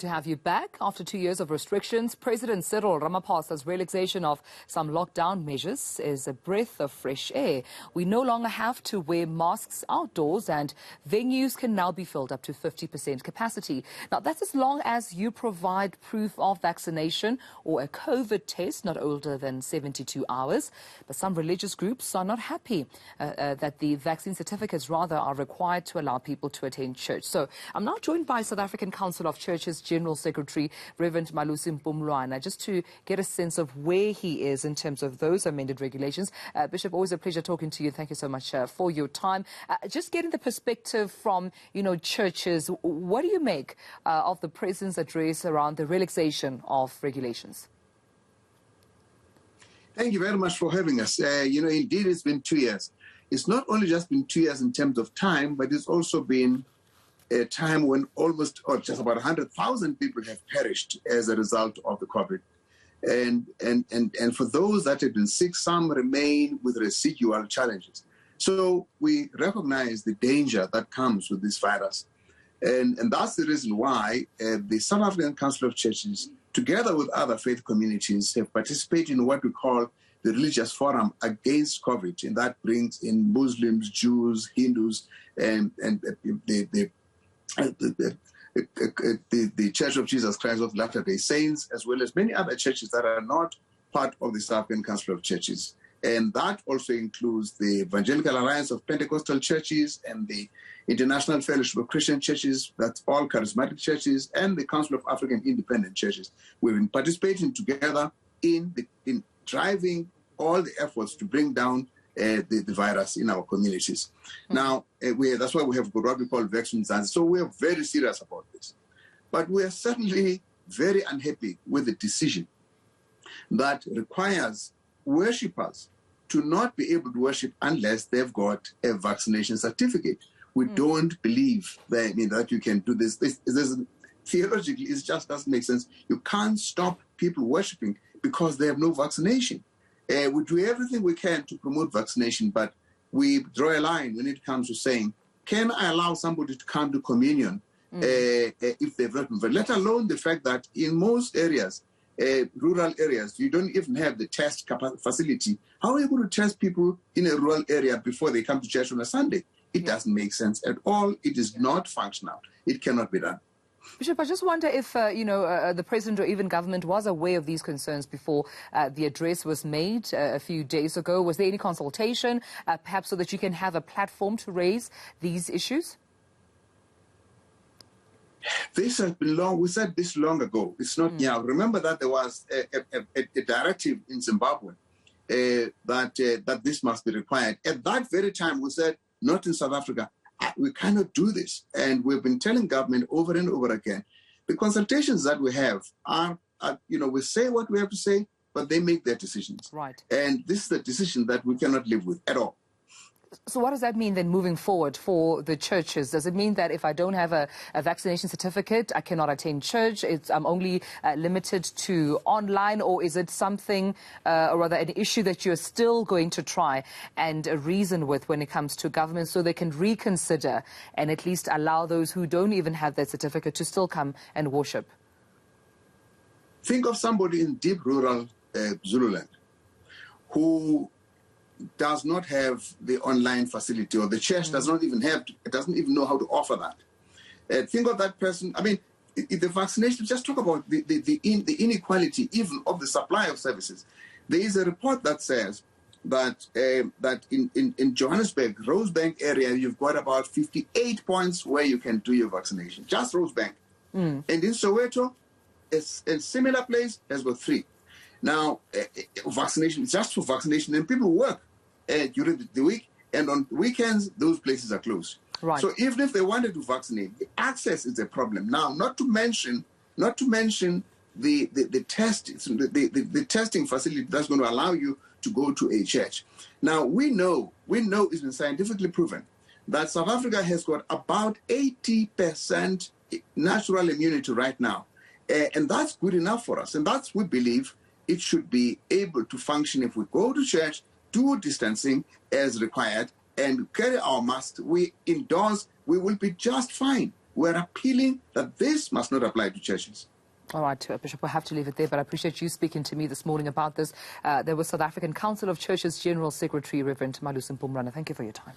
To have you back after 2 years of restrictions, President Cyril Ramaphosa's relaxation of some lockdown measures is a breath of fresh air. We no longer have to wear masks outdoors and venues can now be filled up to 50% capacity. Now, that's as long as you provide proof of vaccination or a COVID test not older than 72 hours. But some religious groups are not happy that the vaccine certificates rather are required to allow people to attend church. So I'm now joined by South African Council of Churches General Secretary Reverend Malusi Mpumlwana, just to get a sense of where he is in terms of those amended regulations. Bishop, always a pleasure talking to you. Thank you so much for your time. Just getting the perspective from, churches, what do you make of the President's address around the relaxation of regulations? Thank you very much for having us. Indeed, it's been 2 years. It's not only just been 2 years in terms of time, but it's also been a time when just about 100,000 people have perished as a result of the COVID. And for those that have been sick, some remain with residual challenges. So we recognize the danger that comes with this virus. And that's the reason why the South African Council of Churches, together with other faith communities, have participated in what we call the Religious Forum Against COVID. And that brings in Muslims, Jews, Hindus, and the Church of Jesus Christ of Latter-day Saints, as well as many other churches that are not part of the South African Council of Churches. And that also includes the Evangelical Alliance of Pentecostal Churches and the International Fellowship of Christian Churches, that's all charismatic churches, and the Council of African Independent Churches. We've been participating together in driving all the efforts to bring down the virus in our communities. Now, that's why we have what we call vaccines. And so we are very serious about this. But we are certainly very unhappy with the decision that requires worshippers to not be able to worship unless they've got a vaccination certificate. We don't believe that you can do this. This theologically, it just doesn't make sense. You can't stop people worshiping because they have no vaccination. We do everything we can to promote vaccination, but we draw a line when it comes to saying, can I allow somebody to come to communion if they've not been, let alone the fact that in most areas, rural areas, you don't even have the test facility. How are you going to test people in a rural area before they come to church on a Sunday? It doesn't make sense at all. It is not functional. It cannot be done. Bishop, I just wonder if, the President or even government was aware of these concerns before the address was made a few days ago. Was there any consultation, perhaps so that you can have a platform to raise these issues? This has been long. We said this long ago. It's not now. Remember that there was a directive in Zimbabwe that this must be required. At that very time, we said, not in South Africa. We cannot do this. And we've been telling government over and over again, the consultations that we have are we say what we have to say, but they make their decisions. Right. And this is the decision that we cannot live with at all. So what does that mean then moving forward for the churches? Does it mean that if I don't have a vaccination certificate, I cannot attend church? I'm only limited to online, or is it something, or rather an issue that you're still going to try and reason with when it comes to government so they can reconsider and at least allow those who don't even have that certificate to still come and worship? Think of somebody in deep rural Zululand who does not have the online facility, or the church doesn't even know how to offer that. Think of that person. I mean, the vaccination, just talk about the inequality even of the supply of services. There is a report that says that in Johannesburg, Rosebank area, you've got about 58 points where you can do your vaccination, just Rosebank. And in Soweto, a similar place has got 3. Now, vaccination, just for vaccination, and people work during the week, and on weekends, those places are closed. Right. So even if they wanted to vaccinate, the access is a problem. Now, not to mention the testing facility that's going to allow you to go to a church. Now, we know it's been scientifically proven that South Africa has got about 80% natural immunity right now. And that's good enough for us. And that's, we believe, it should be able to function if we go to church, do distancing as required, and carry our mask. We indoors, we will be just fine. we're appealing that this must not apply to churches. All right, Bishop, we'll have to leave it there, but I appreciate you speaking to me this morning about this. There was South African Council of Churches General Secretary, Reverend Malusi Mpumlwana. Thank you for your time.